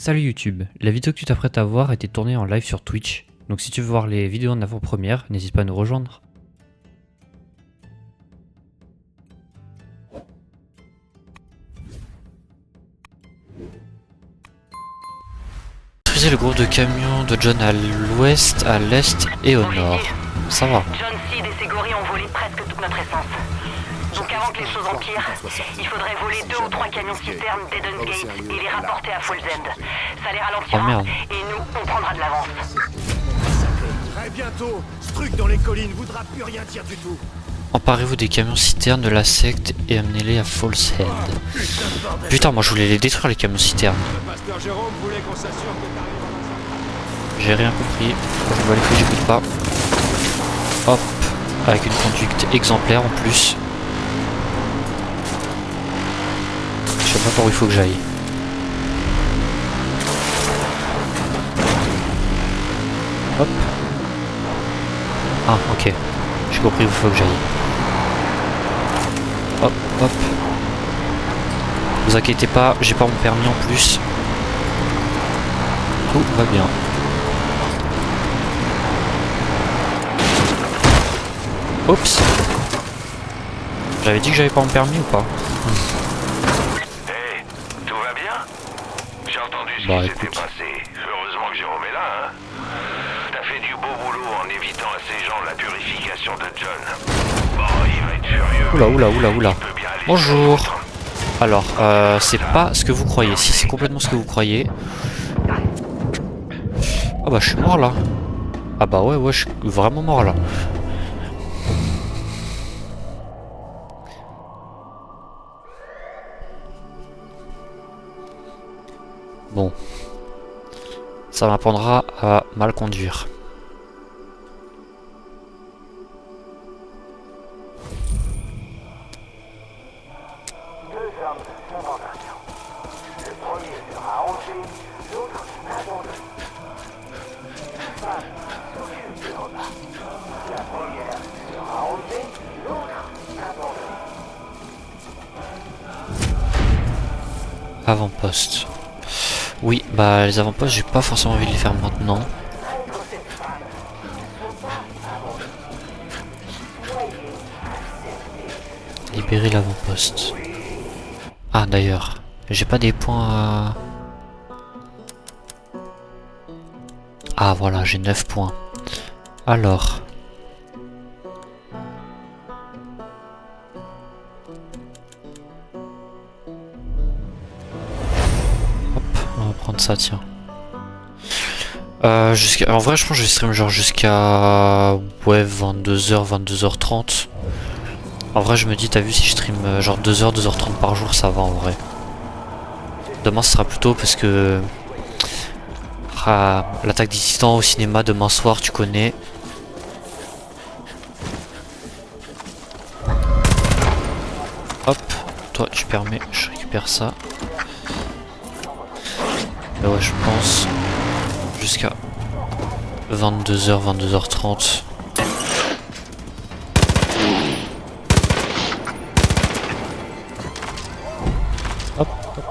Salut YouTube, la vidéo que tu t'apprêtes à voir a été tournée en live sur Twitch, donc si tu veux voir les vidéos en avant-première, n'hésite pas à nous rejoindre. Maîtriser le groupe de camions de John à l'ouest, à l'est et au nord. Ça va. John Seed et ses gorilles ont volé presque toute notre essence. Donc avant que les choses empirent, il faudrait voler 2 ou 3 camions citernes d'Eden's Gate et les rapporter à Falls End. Ça les ralentira et nous, on prendra de l'avance. Très bientôt, ce truc dans les collines voudra plus rien dire du tout. Emparez-vous des camions citernes de la secte et amenez-les à Falls End. Putain, moi je voulais les détruire les camions citernes. Le pasteur Jérôme voulait qu'on s'assure que t'arrives à la... J'ai rien compris, je vois les couilles, j'écoute pas. Hop, avec une conduite exemplaire en plus. Je sais pas par où il faut que j'aille. Hop. Ah, ok. J'ai compris où il faut que j'aille. Hop, hop. Vous inquiétez pas, j'ai pas mon permis en plus. Tout va bien. Oups. J'avais dit que j'avais pas mon permis ou pas? Hey, tout va bien? J'ai entendu ce Bah, qui s'était écoute. passé. Heureusement que Jérôme est là, hein? T'as fait du beau boulot en évitant à ces gens la purification de John. Bon, il va être furieux. Oula, oula, oula, oula. Il peut bien aller Bonjour. se foutre. Alors, c'est pas ce que vous croyez. Si, c'est complètement ce que vous croyez. Ah bah, je suis mort là. Ah bah ouais, je suis vraiment mort là. Bon. Ça m'apprendra à mal conduire. Avant-poste. Oui, bah les avant-postes, j'ai pas forcément envie de les faire maintenant. Libérer l'avant-poste. Ah d'ailleurs, j'ai pas des points à... Ah voilà, j'ai 9 points. Alors... Hop, on va prendre ça, tiens. En vrai, je pense que je vais stream genre jusqu'à... Ouais, 22h, 22h30. En vrai, je me dis, t'as vu, si je stream genre 2h, 2h30 par jour, ça va en vrai. Demain, ce sera plus tôt parce que... Ah, l'attaque des titans au cinéma demain soir, tu connais. Hop, toi, tu permets, je récupère ça. Mais ouais, je pense jusqu'à 22h, 22h30. Hop, hop,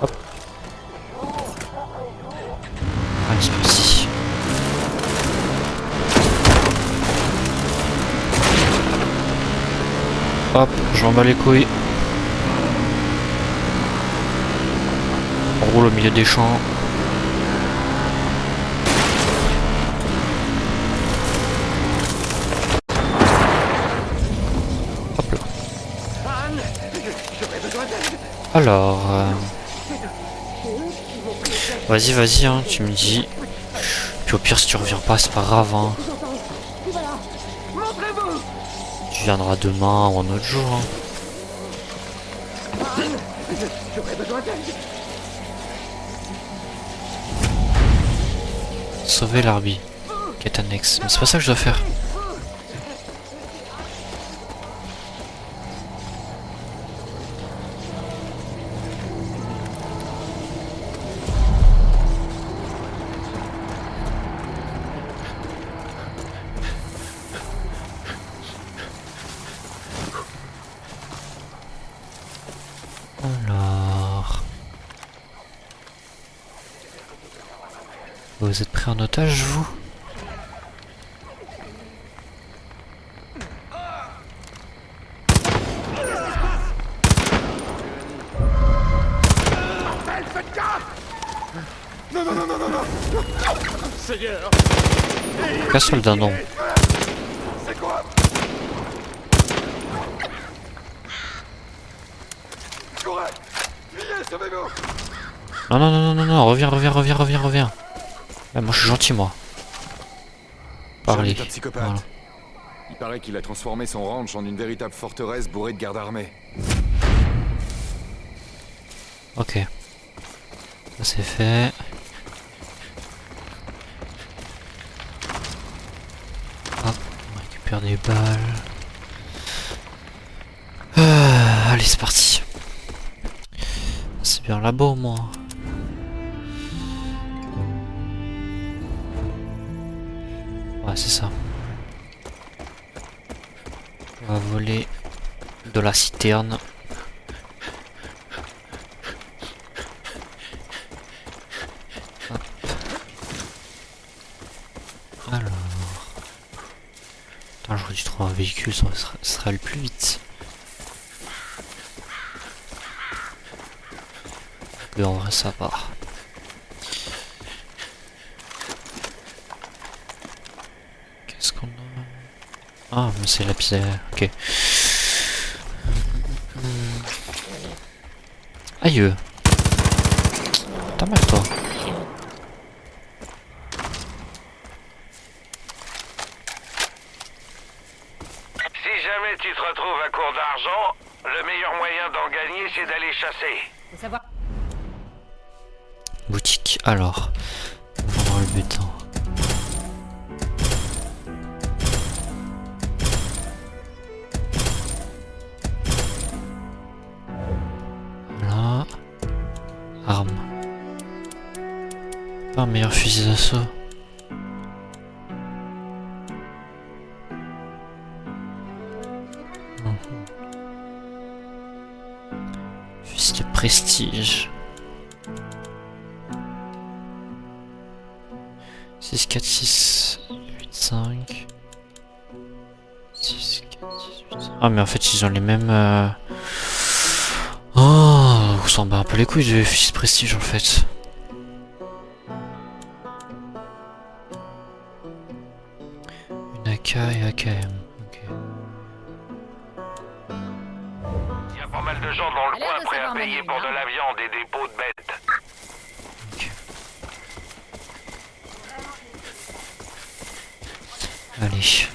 hop. Allez, c'est parti. Hop, je m'en bats les couilles. On roule au milieu des champs. Hop là. Alors... Vas-y, vas-y, hein, tu me dis. Puis au pire, si tu reviens pas, c'est pas grave, hein. Tu viendras demain ou un autre jour, hein. Sauver l'Arby. Quête annexe. Mais c'est pas ça que je dois faire. Alors... Vous êtes pris en otage, vous? Non, non, non, non, non, non. Seigneur. Aucun soldat, non. C'est quoi? Courez. Criez, sauvez-nous. Non, non, non, non, non, non, reviens. Moi, je suis gentil, moi. Parlez. John est un psychopathe. Voilà. Il paraît qu'il a transformé son ranch en une véritable forteresse bourrée de gardes armés. Ok. Ça c'est fait. Hop, on récupère des balles. Allez, c'est parti. C'est bien là-bas au moins. Ouais, c'est ça. On va voler de la citerne. Hop. Alors. Attends, j'aurais dû trouver un véhicule, ça serait le plus vite. Mais en vrai, ça va. Qu'est-ce qu'on a? Ah, mais c'est la pizza. Ok. Aïe. T'as mal, toi. Si jamais tu te retrouves à court d'argent, le meilleur moyen d'en gagner, c'est d'aller chasser. Faut savoir. Boutique. Alors. On va voir le butin. Voilà. Arme. Pas un meilleur fusil d'assaut. Fusil de prestige. 6, 4, 6, 8, 5. 6, 4, 6, 8, 5. Ah, mais en fait, ils ont les mêmes. Oh, on s'en bat un peu les couilles de fusil de prestige en fait. Une AK et AKM. Ok. Il y a pas mal de gens dans le l'air coin de prêts à savoir payer manier, pour hein. de la viande et des pots de bêtes. Ok. Allez.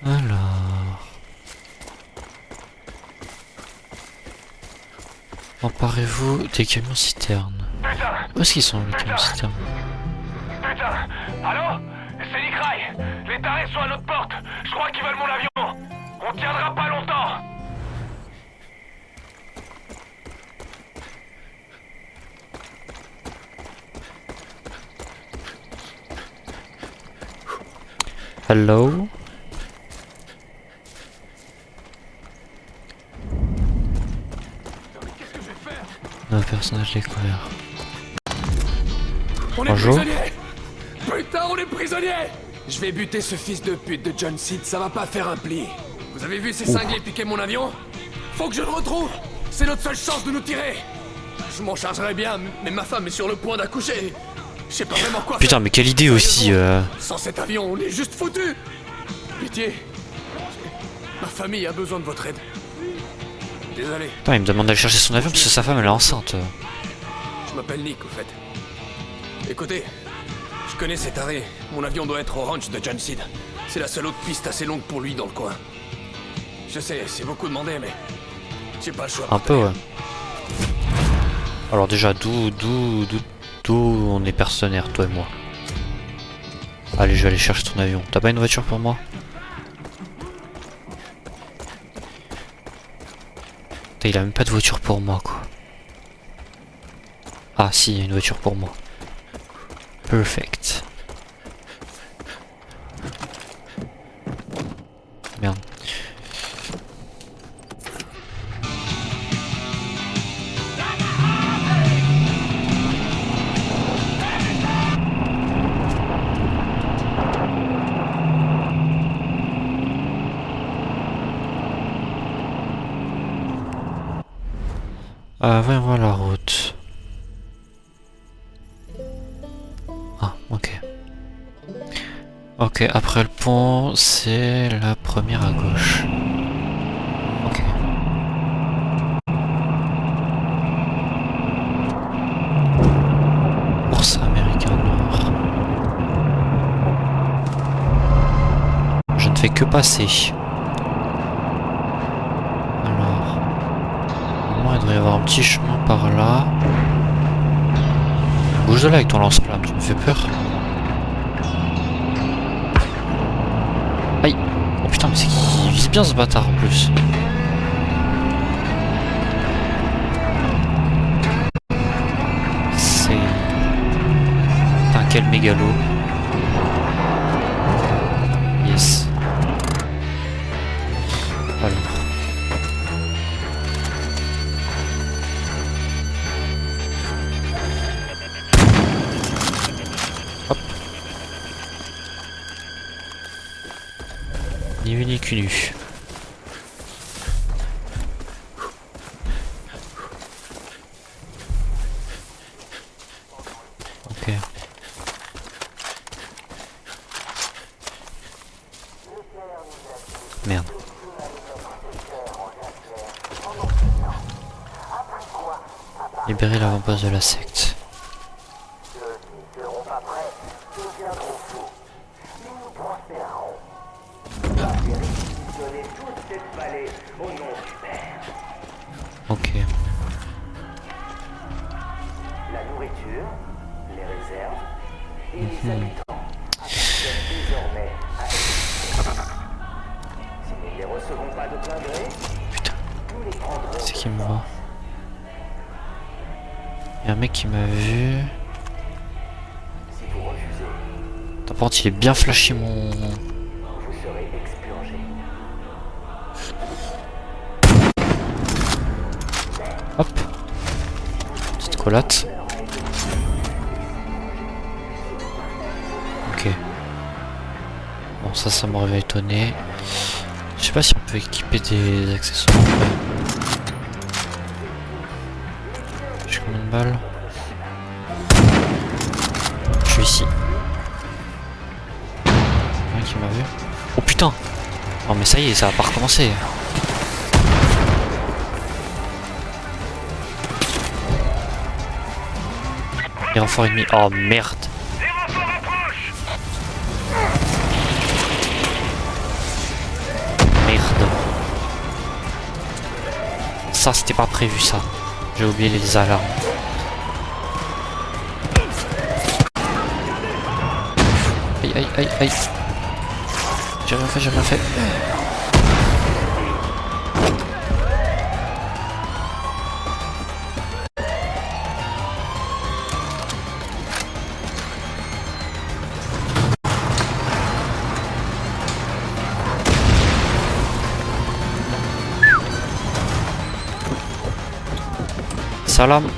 Alors. Emparez-vous des camions citernes. Putain! Où est-ce qu'ils sont les camions citernes? Putain! Allô? C'est Nick Rai! Les tarés sont à notre porte! Je crois qu'ils veulent mon avion! On tiendra pas longtemps! Hello? Un personnage découvert. On est Bonjour. prisonniers! Putain, on est prisonniers! Je vais buter ce fils de pute de John Seed, ça va pas faire un pli. Vous avez vu ces cinglés piquer mon avion? Faut que je le retrouve! C'est notre seule chance de nous tirer! Je m'en chargerai bien, mais ma femme est sur le point d'accoucher. Je sais pas vraiment quoi Putain, faire. mais quelle idée aussi. Sans cet avion, on est juste foutus! Pitié. Ma famille a besoin de votre aide. Désolé, Putain, il me demande d'aller chercher son avion parce que sa femme elle est enceinte. je m'appelle Nick, au fait. Écoutez, je connais cet arrêt. Mon avion doit être au ranch de John Seed. C'est la seule autre piste assez longue pour lui dans le coin. Je sais, c'est beaucoup demandé, mais j'ai pas le choix. Un peu, ouais. Alors déjà, d'où on est partenaires, toi et moi. Allez, je vais aller chercher ton avion. T'as pas une voiture pour moi? Putain, il a même pas de voiture pour moi, quoi. Ah si, il y a une voiture pour moi. Perfect. Merde. Voyons voir la route. Ah, ok. Ok, après le pont, c'est la première à gauche. Ok. Ours américain noir. Je ne fais que passer. Alors... il devrait y avoir un petit chemin par là. Bouge de là avec ton lance-flamme, tu me fais peur. Aïe. Oh putain, mais c'est qu'il vise bien ce bâtard en plus. C'est... Putain, quel mégalo. Yes. Alors... Ni vu ni cul nu. Ok. Merde. Libérer l'avant-poste de la secte. Ok. La nourriture, les réserves et les habitants appartiennent désormais à eux. Si nous ne les recevons pas de plein gré, nous les prendrons. C'est qui me voit? Il y a un mec qui m'a vu. Si vous refusez, Par contre, il est bien flashé mon... vous serez expurgé. Hop. Petite collate. Ok. Bon, ça m'aurait étonné. Je sais pas si on peut équiper des accessoires après. J'ai combien de balles? Je suis ici. Un qui m'a vu. Oh putain! Oh mais ça y est, ça va pas recommencer. Les renforts ennemis. Oh merde! Les renforts approchent. Merde. Ça c'était pas prévu ça. J'ai oublié les alarmes. Aïe aïe aïe aïe. J'ai rien fait, j'ai rien fait. Salam.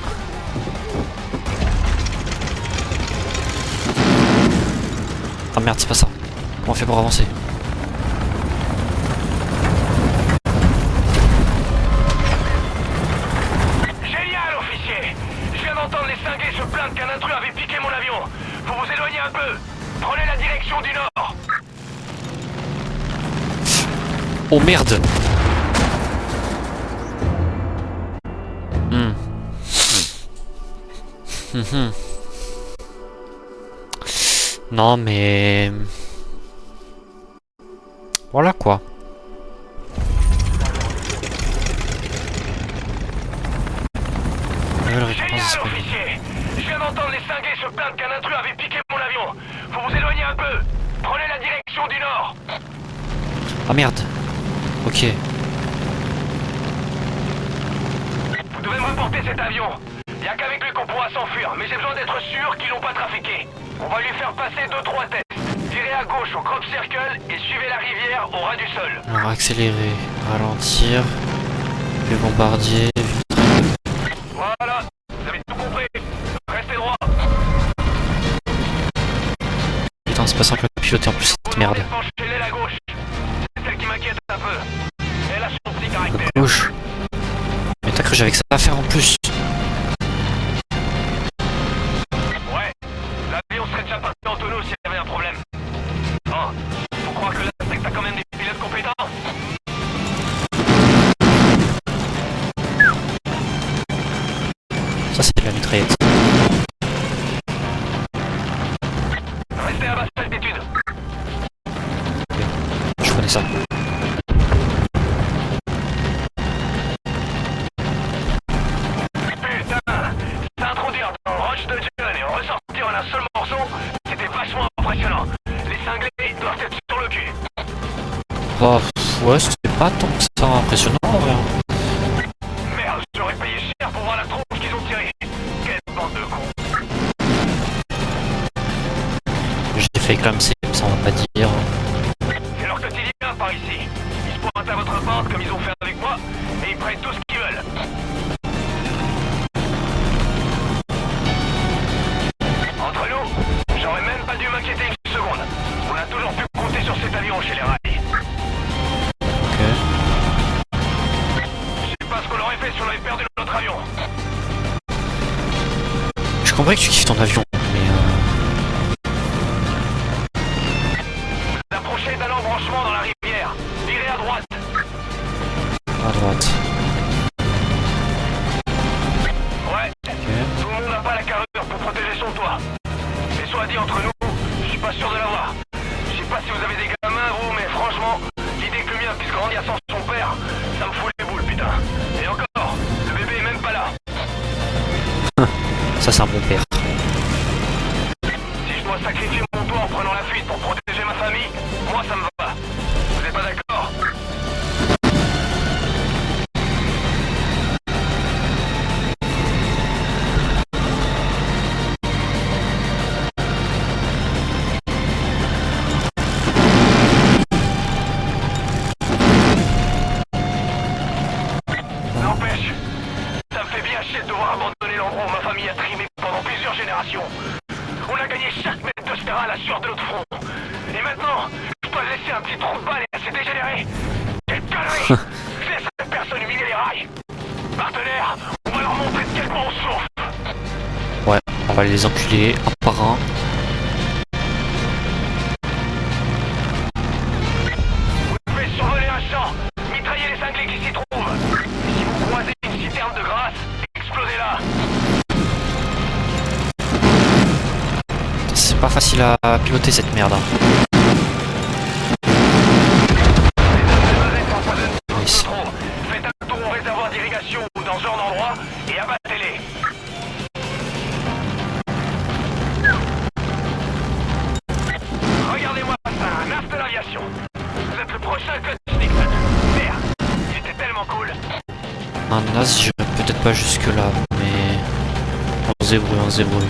Ah merde, c'est pas ça. Comment on fait pour avancer? Génial, officier. Je viens d'entendre les cinglés se plaindre qu'un intrus avait piqué mon avion. Vous vous éloignez un peu. Prenez la direction du nord. Oh merde. Non mais... Voilà quoi. Génial, officier. Je viens d'entendre les cinglés se plaindre qu'un intrus avait piqué mon avion. Vous vous éloignez un peu. Prenez la direction du nord. Ah merde. Ok. Vous devez me rapporter cet avion. Il y Y'a qu'avec lui qu'on pourra s'enfuir, mais j'ai besoin d'être sûr qu'ils l'ont pas trafiqué. On va lui faire passer 2-3 tests. Virez à gauche au crop circle et suivez la rivière au ras du sol. Alors accélérer, ralentir, les bombardiers, Voilà, vous avez tout compris. Restez droit. Putain, c'est pas simple à piloter en plus cette merde. Penchez-les à gauche. C'est celle qui m'inquiète un peu. Elle a son petit caractère. Gauche. Mais t'as cru que j'avais que ça à faire en plus. Ouais, l'avion serait déjà parti en tonneau s'il y avait un problème. Oh, faut croire que là, c'est que t'as quand même des pilotes compétents. Ça c'est de la mitraillette. Restez à basse altitude. Je connais ça. Putain, s'introduire dans le rush de John et ressortir en un seul morceau, c'était vachement impressionnant. Les cinglés doivent être sur le cul. Oh, ouais, c'était pas tant que ça impressionnant en vrai. Merde, j'aurais payé cher pour voir la tronche qu'ils ont tirée. Quelle bande de cons. J'ai fait comme c'est, ça on va pas dire. C'est leur quotidien par ici. Ils se pointent à votre porte comme ils ont fait avec moi, et ils prennent tout ce qu'ils veulent. Entre nous, j'aurais même pas dû m'inquiéter une seconde. On a toujours pu compter sur cet avion chez les rails. Ok. Je sais pas ce qu'on aurait fait si on avait perdu notre avion. Je comprends que tu kiffes ton avion, mais Vous approchez d'un embranchement dans la rivière. Virez à droite. à droite. Ouais, Ok. tout le monde n'a pas la carrure pour protéger son toit. Et soit dit entre nous, je suis pas sûr de l'avoir. Je sais pas si vous avez des gamins, vous, mais franchement, l'idée que le mien puisse grandir sans son père, ça me fout les boules, putain. Et encore, le bébé est même pas là. Ça c'est un bon père. Si je dois sacrifier mon toit en prenant la fuite pour protéger ma famille, moi ça me va. Vous êtes pas d'accord? N'empêche, ça me fait bien chier de devoir abandonner l'endroit où ma famille a trimé pendant plusieurs générations. On a gagné chaque mètre de ce terrain à la sueur de notre front. Et maintenant, je dois laisser un petit trou de balle à ces dégénérés. Quelle connerie! Je laisserai personne humilier les rails. Partenaires, on va leur montrer de quel point on souffle. Ouais, on va les enculer un par un. Vous devez survoler un champ, mitrailler les cinglés qui s'y trouvent. Et si vous croisez une citerne de grâce, explosez-la. C'est pas facile à piloter cette merde. Hein. Nice. Faites un tour au réservoir d'irrigation ou dans ce genre d'endroit et abattez-les. Regardez-moi ça, un as de l'aviation. Vous êtes le prochain Cut Nixon. Merde, il était tellement cool. Un as, j'irai peut-être pas jusque là, mais on se débrouille, on se débrouille.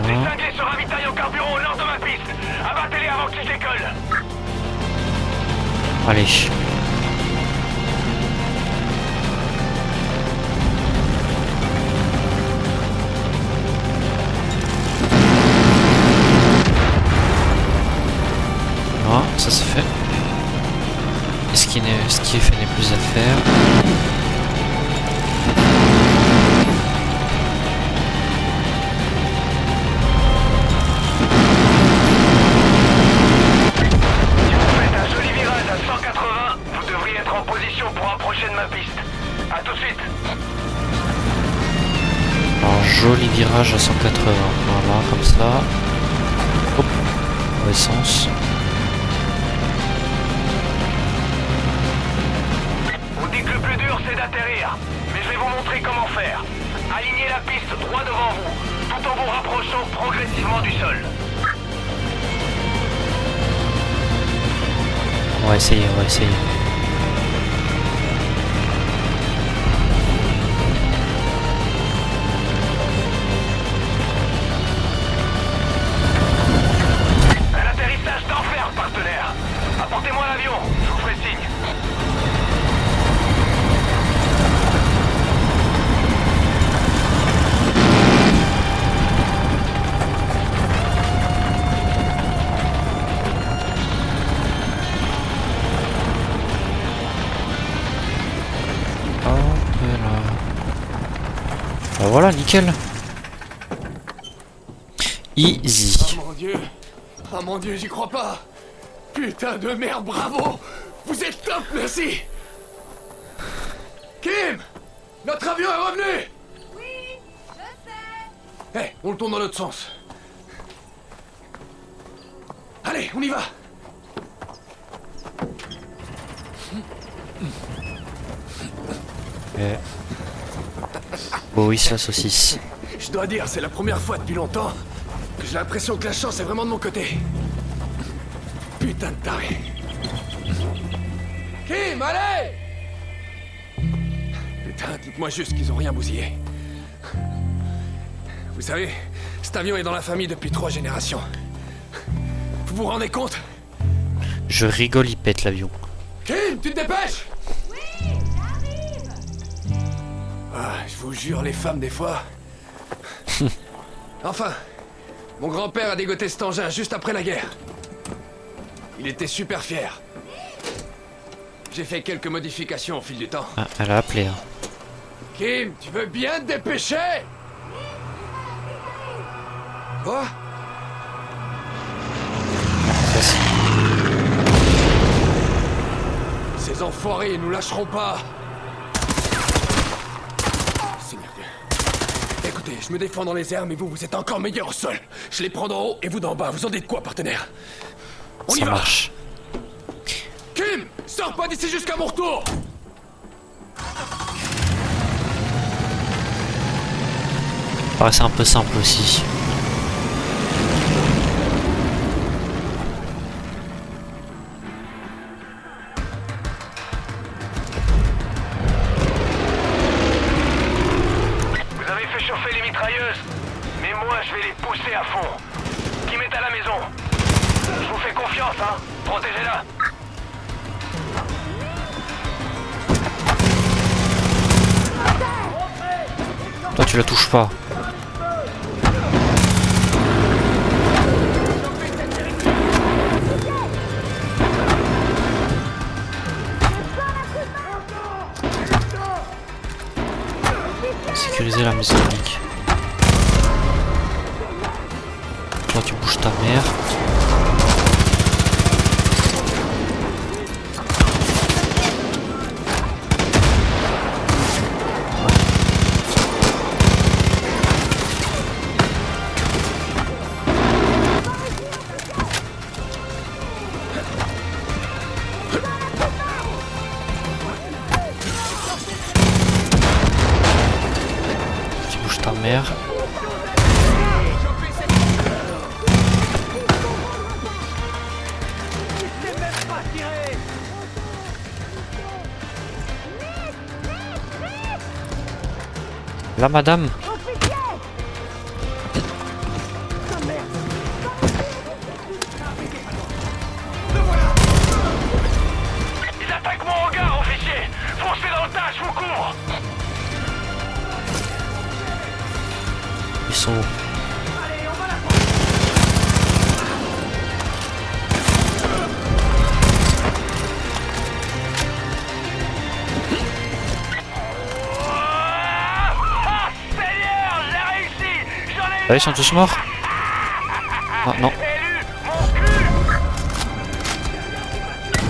Les cinglés se ravitaillent au carburant au nord de ma piste. Abattez-les avant qu'ils décollent. Allez. Voilà, ça c'est fait. Et ce qui est fait n'est plus à faire. Si vous faites un joli virage à 180, vous devriez être en position pour approcher de ma piste. A tout de suite. Alors joli virage à 180. Voilà, comme ça. Hop. Essence. On dit que le plus dur c'est d'atterrir, mais je vais vous montrer comment faire. Alignez la piste droit devant vous, tout en vous rapprochant progressivement du sol. On va essayer, on va essayer. Bah voilà, nickel. Easy. Oh mon dieu, j'y crois pas. Putain de merde, bravo. Vous êtes top, merci. Kim, notre avion est revenu. Oui, je sais. Hé, on le tourne dans l'autre sens. Allez, on y va. Boris la saucisse. Je dois dire, c'est la première fois depuis longtemps que j'ai l'impression que la chance est vraiment de mon côté. Putain de taré. Kim, allez! Putain, dites-moi juste qu'ils ont rien bousillé. Vous savez, cet avion est dans la famille depuis 3 générations. Vous vous rendez compte? Je rigole, il pète l'avion. Kim, tu te dépêches? Oui, j'arrive. Ah, je vous jure, les femmes, des fois... Enfin, mon grand-père a dégoté cet engin juste après la guerre. Il était super fier. J'ai fait quelques modifications au fil du temps. Ah, elle a appelé. Hein. Kim, tu veux bien te dépêcher? Quoi? Ces enfoirés, ils nous lâcheront pas. Seigneur Dieu. Écoutez, je me défends dans les airs, mais vous êtes encore meilleur au sol. Je les prends d'en haut et vous d'en bas. Vous en dites quoi, partenaire? On y Ça va. marche. Kim, sors pas d'ici jusqu'à mon retour. Paraissait un peu simple aussi. Vous avez fait chauffer les mitrailleuses, mais moi je vais les pousser à fond. Qui m'est à la maison? Je vous fais confiance, hein. Protégez-la. Toi tu la touches pas. Sécuriser la maison unique. Toi tu bouges ta mère. Tu bouges ta mère. Là madame. Ils attaquent mon hangar, officier. Foncez dans le tas, je vous couvre. Ils sont où? Ah, Seigneur, j'ai réussi. J'en ai Ah, ils sont tous morts? Ah non. élu mon cul.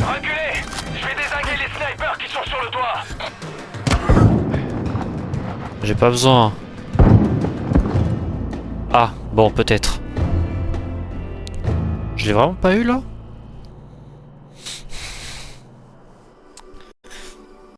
Reculez. Je vais dézinguer les snipers qui sont sur le toit. J'ai pas besoin. Ah, bon, peut-être. Je l'ai vraiment pas eu là?